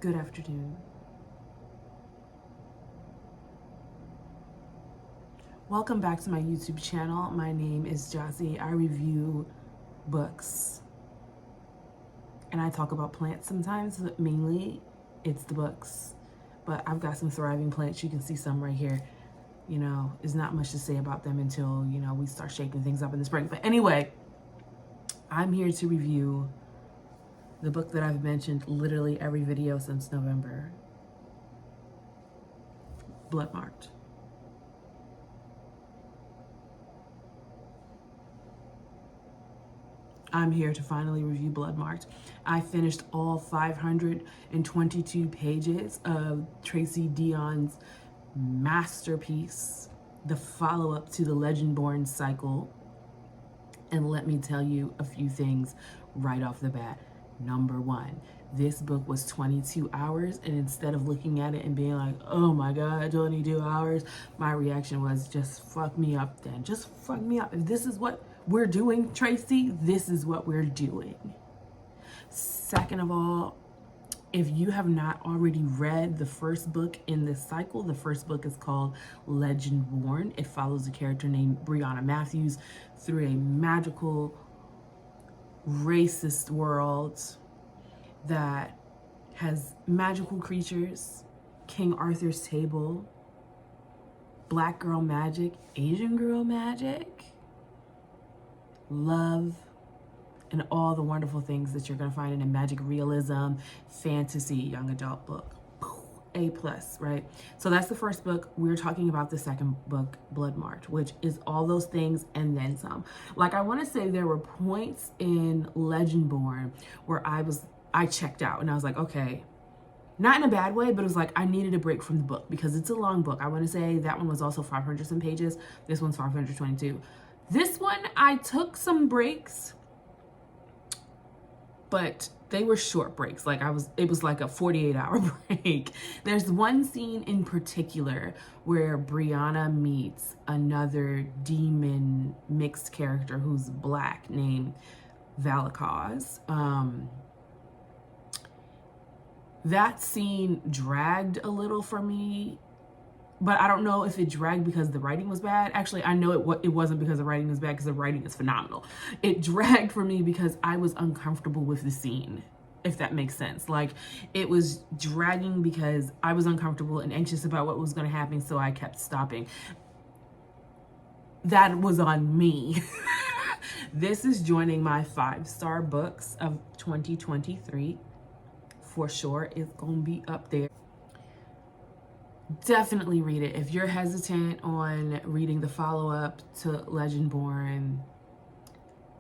Good afternoon. Welcome back to my YouTube channel. My name is Jazzy. I review books. And I talk about plants sometimes, but mainly it's the books. But I've got some thriving plants. You can see some right here. You know, there's not much to say about them until, you know, we start shaking things up in the spring. But anyway, I'm here to review the book that I've mentioned literally every video since November. Bloodmarked. I'm here to finally review Bloodmarked. I finished all 522 pages of Tracy Deonn's masterpiece, the follow-up to the Legendborn cycle. And let me tell you a few things right off the bat. Number one, this book was 22 hours, and instead of looking at it and being like, oh my God, 22 hours, my reaction was, just fuck me up then. Just fuck me up. If this is what we're doing, Tracy, this is what we're doing. Second of all, if you have not already read the first book in this cycle, the first book is called Legendborn. It follows a character named Brianna Matthews through a magical, racist world that has magical creatures, King Arthur's table, black girl magic, Asian girl magic, love, and all the wonderful things that you're going to find in a magic realism, fantasy, young adult book. A+, right? So that's the first book. We're talking about the second book, Bloodmarked, which is all those things and then some. Like, I want to say there were points in Legendborn where I checked out and I was like, okay, not in a bad way, but it was like I needed a break from the book because it's a long book. I want to say that one was also 500 some pages. This one's 522. This one, I took some breaks, but they were short breaks. Like it was like a 48-hour break. There's one scene in particular where Brianna meets another demon mixed character who's black named Valakaz. That scene dragged a little for me, but I don't know if it dragged because the writing was bad. Actually, I know it wasn't because the writing was bad, because the writing is phenomenal. It dragged for me because I was uncomfortable with the scene, if that makes sense. Like, it was dragging because I was uncomfortable and anxious about what was going to happen, so I kept stopping. That was on me. This is joining my 5-star books of 2023. For sure, it's going to be up there. Definitely read it. If you're hesitant on reading the follow-up to Legendborn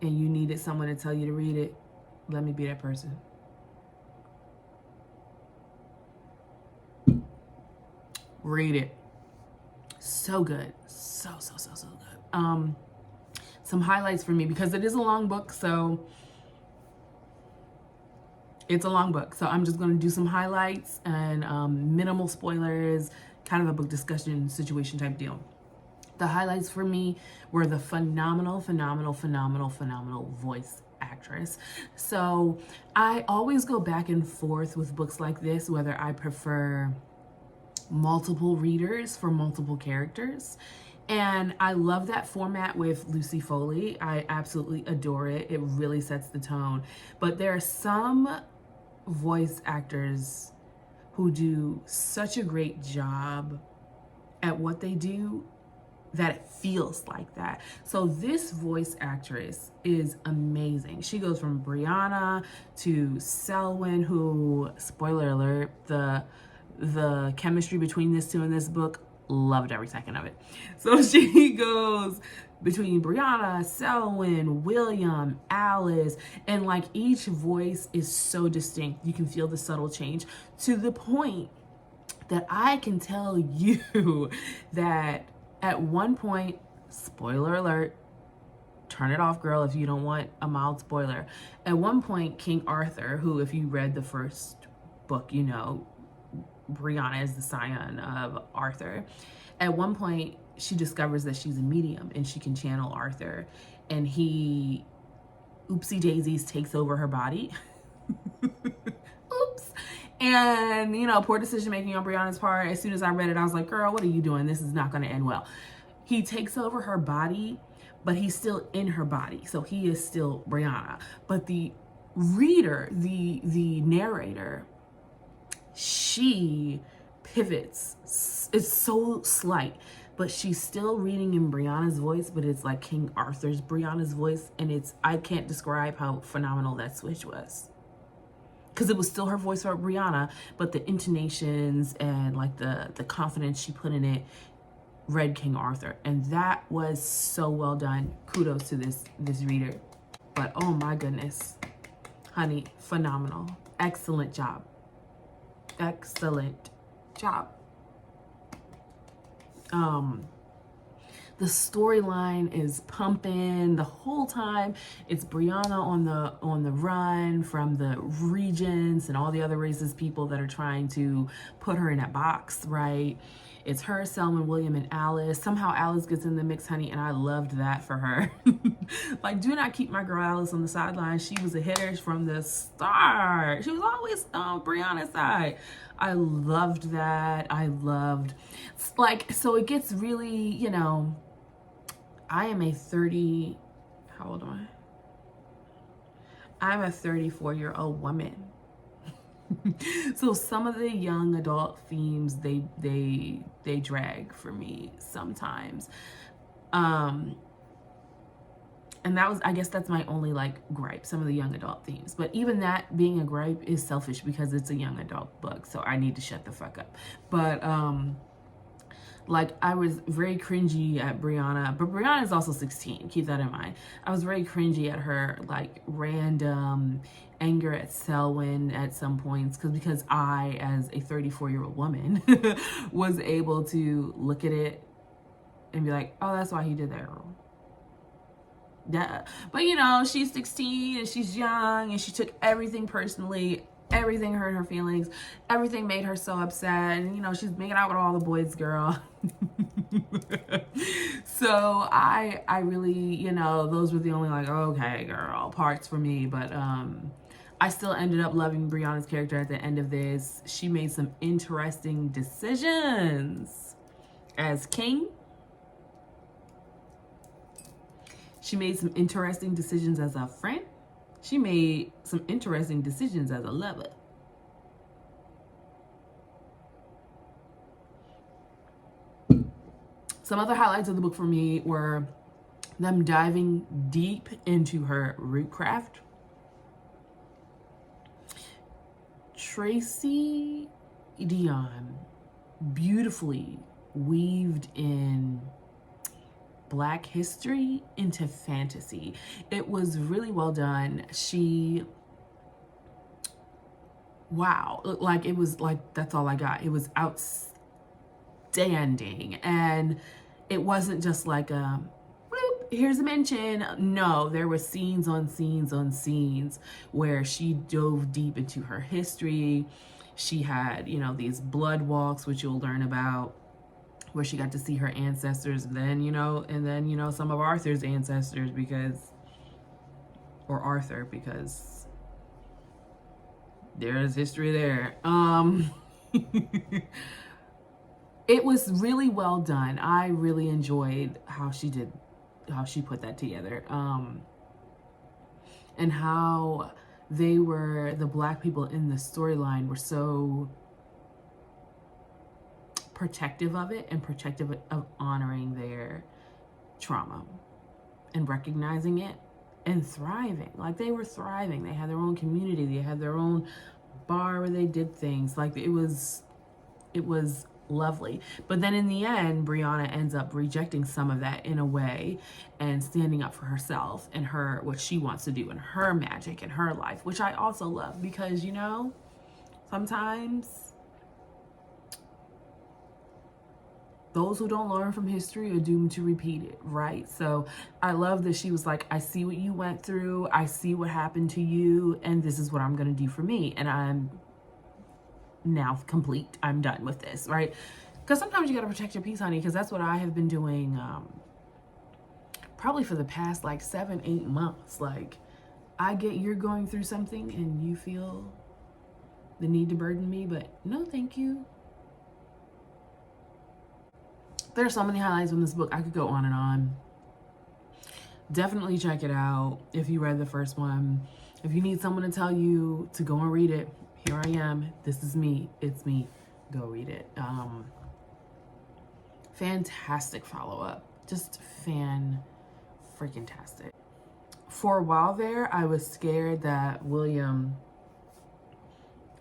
and you needed someone to tell you to read it, let me be that person. Read it. So good. So good. Some highlights for me, because it is a long book, so it's a long book, so I'm just going to do some highlights and minimal spoilers, kind of a book discussion situation type deal. The highlights for me were the phenomenal voice actress. So I always go back and forth with books like this, whether I prefer multiple readers for multiple characters. And I love that format with Lucy Foley. I absolutely adore it. It really sets the tone. But there are some voice actors who do such a great job at what they do that it feels like that. So this voice actress is amazing. She goes from Brianna to Selwyn, who, spoiler alert, the chemistry between this two in this book, loved every second of it. So she goes between Brianna, Selwyn, William, Alice, and like each voice is so distinct. You can feel the subtle change to the point that I can tell you that at one point, spoiler alert, turn it off, girl, if you don't want a mild spoiler. At one point, King Arthur, who, if you read the first book, you know, Brianna is the scion of Arthur. At one point, she discovers that she's a medium and she can channel Arthur, and he, oopsie daisies, takes over her body. Oops. And, poor decision making on Brianna's part. As soon as I read it, I was like, girl, what are you doing? This is not going to end well. He takes over her body, but he's still in her body. So he is still Brianna. But the reader, the narrator, she pivots. It's so slight, but she's still reading in Brianna's voice, but it's like King Arthur's Brianna's voice. And I can't describe how phenomenal that switch was. Because it was still her voice for Brianna, but the intonations and like the confidence she put in it read King Arthur. And that was so well done. Kudos to this reader. But oh my goodness, honey, phenomenal. Excellent job. Excellent job. The storyline is pumping the whole time. It's Brianna on the run from the regents and all the other racist people that are trying to put her in that box, right? It's her, Selman, William, and Alice. Somehow Alice gets in the mix, honey, and I loved that for her. Like, do not keep my girl Alice on the sidelines. She was a hitter from the start. She was always on Brianna's side. I loved that. So it gets really, I am a 30, how old am I? I'm a 34-year-old woman. So some of the young adult themes, they drag for me sometimes. And I guess that's my only gripe, some of the young adult themes. But even that being a gripe is selfish because it's a young adult book. So I need to shut the fuck up. But, I was very cringy at Brianna, but Brianna is also 16. Keep that in mind. I was very cringy at her, random anger at Selwyn at some points because I, as a 34-year-old woman, was able to look at it and be like, oh, that's why he did that, girl. Duh. But, she's 16 and she's young and she took everything personally. Everything hurt her feelings. Everything made her so upset. And, she's making out with all the boys, girl. So I really, those were the only okay, girl, parts for me. But I still ended up loving Brianna's character at the end of this. She made some interesting decisions as king. She made some interesting decisions as a friend. She made some interesting decisions as a lover. Some other highlights of the book for me were them diving deep into her root craft. Tracy Deonn beautifully weaved in Black history into fantasy. It was really well done. Wow, it was that's all I got. It was outstanding. And it wasn't just here's a mention. No, there were scenes on scenes on scenes where she dove deep into her history. She had, these blood walks, which you'll learn about, where she got to see her ancestors, and then, some of Arthur's ancestors because there's history there. It was really well done. I really enjoyed how she put that together. And how the Black people in the storyline were so protective of it and protective of honoring their trauma and recognizing it and thriving. They were thriving. They had their own community. They had their own bar where they did things. It was lovely. But then in the end, Brianna ends up rejecting some of that in a way and standing up for herself and what she wants to do and her magic and her life, which I also love because, sometimes those who don't learn from history are doomed to repeat it, right? So I love that she was like, I see what you went through. I see what happened to you. And this is what I'm going to do for me. And I'm now complete. I'm done with this, right? Because sometimes you got to protect your peace, honey, because that's what I have been doing probably for the past 7-8 months. I get you're going through something and you feel the need to burden me, but no thank you. There's so many highlights from this book. I could go on and on. Definitely check it out if you read the first one. If you need someone to tell you to go and read it, here I am. This is me. It's me. Go read it. Fantastic follow-up. Just fan-freaking-tastic. For a while there, I was scared that William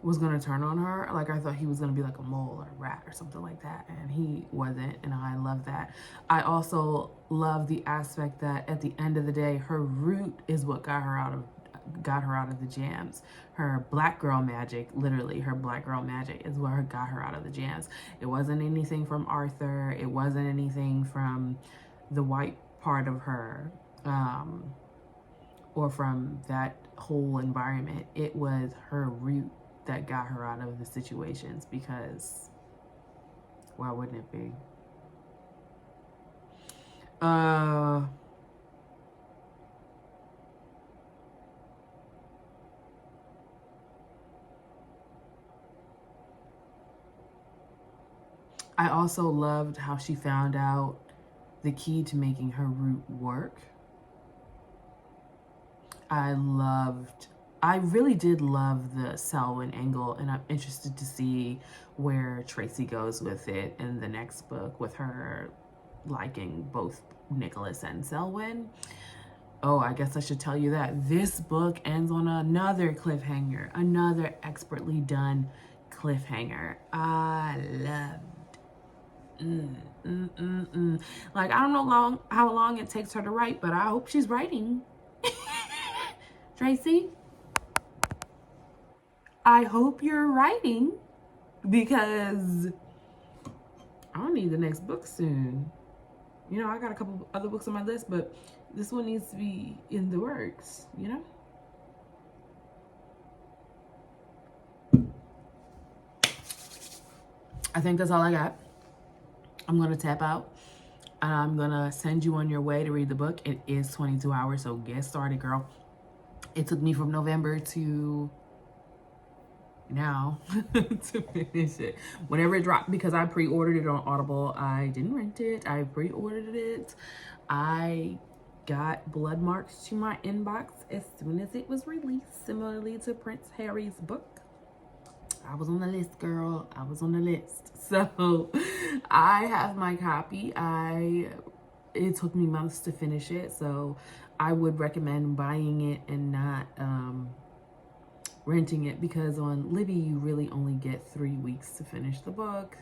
was going to turn on her. Like, I thought he was going to be like a mole or a rat or something like that, and he wasn't, and I love that. I also love the aspect that at the end of the day, her root is what got her out of the jams. Her black girl magic, literally her black girl magic, is what got her out of the jams. It wasn't anything from Arthur. It wasn't anything from the white part of her, or from that whole environment. It was her root that got her out of the situations, because why wouldn't it be? I also loved how she found out the key to making her root work. I really did love the Selwyn angle, and I'm interested to see where Tracy goes with it in the next book, with her liking both Nicholas and Selwyn. Oh, I guess I should tell you that this book ends on another cliffhanger, another expertly done cliffhanger. I loved. Like, I don't know how long it takes her to write, but I hope she's writing. Tracy, I hope you're writing, because I'll need the next book soon. You know, I got a couple other books on my list, but this one needs to be in the works, you know? I think that's all I got. I'm going to tap out, and I'm going to send you on your way to read the book. It is 22 hours, so get started, girl. It took me from November to now to finish it. Whenever it dropped, because I pre-ordered it on Audible. I didn't rent it. I pre-ordered it. I got Bloodmarked to my inbox as soon as it was released, similarly to Prince Harry's book. I was on the list, girl. I was on the list. So I have my copy. It took me months to finish it, so I would recommend buying it and not renting it, because on Libby you really only get 3 weeks to finish the book.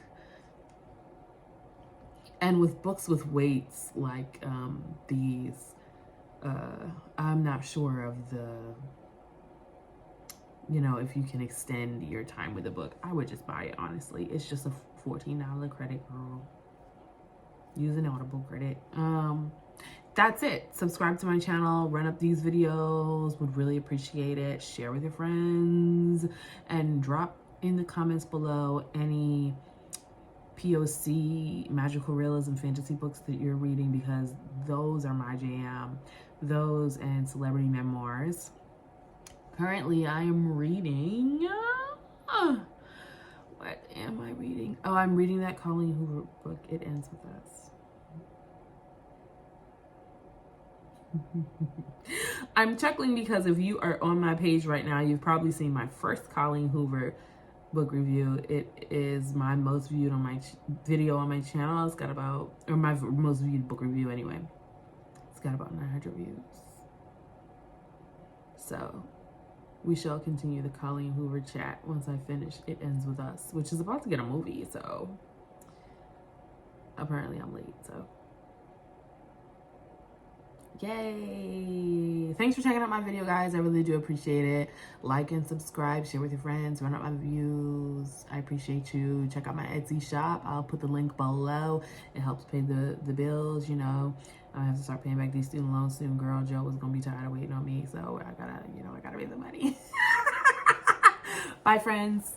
And with books with weights like these, I'm not sure of the, you know, if you can extend your time with a book. I would just buy it, honestly. It's just a $14 credit, girl. Use an Audible credit. That's it. Subscribe to my channel, run up these videos, would really appreciate it. Share with your friends, and drop in the comments below any POC magical realism fantasy books that you're reading, because those are my jam. Those and celebrity memoirs. Currently I am reading what am I reading? Oh, I'm reading that Colleen Hoover book, It Ends With Us. I'm chuckling because if you are on my page right now, you've probably seen my first Colleen Hoover book review. It is my most viewed on my video on my channel. It's got about, or my most viewed book review anyway. It's got about 900 views. So we shall continue the Colleen Hoover chat once I finish It Ends With Us, which is about to get a movie. So apparently I'm late, so yay. Thanks for checking out my video, guys. I really do appreciate it. Like and subscribe, share with your friends, run up my views. I appreciate you. Check out my Etsy shop. I'll put the link below. It helps pay the bills, you know. I have to start paying back these student loans soon. Girl, Joe was gonna be tired of waiting on me, so I gotta pay the money. Bye, friends.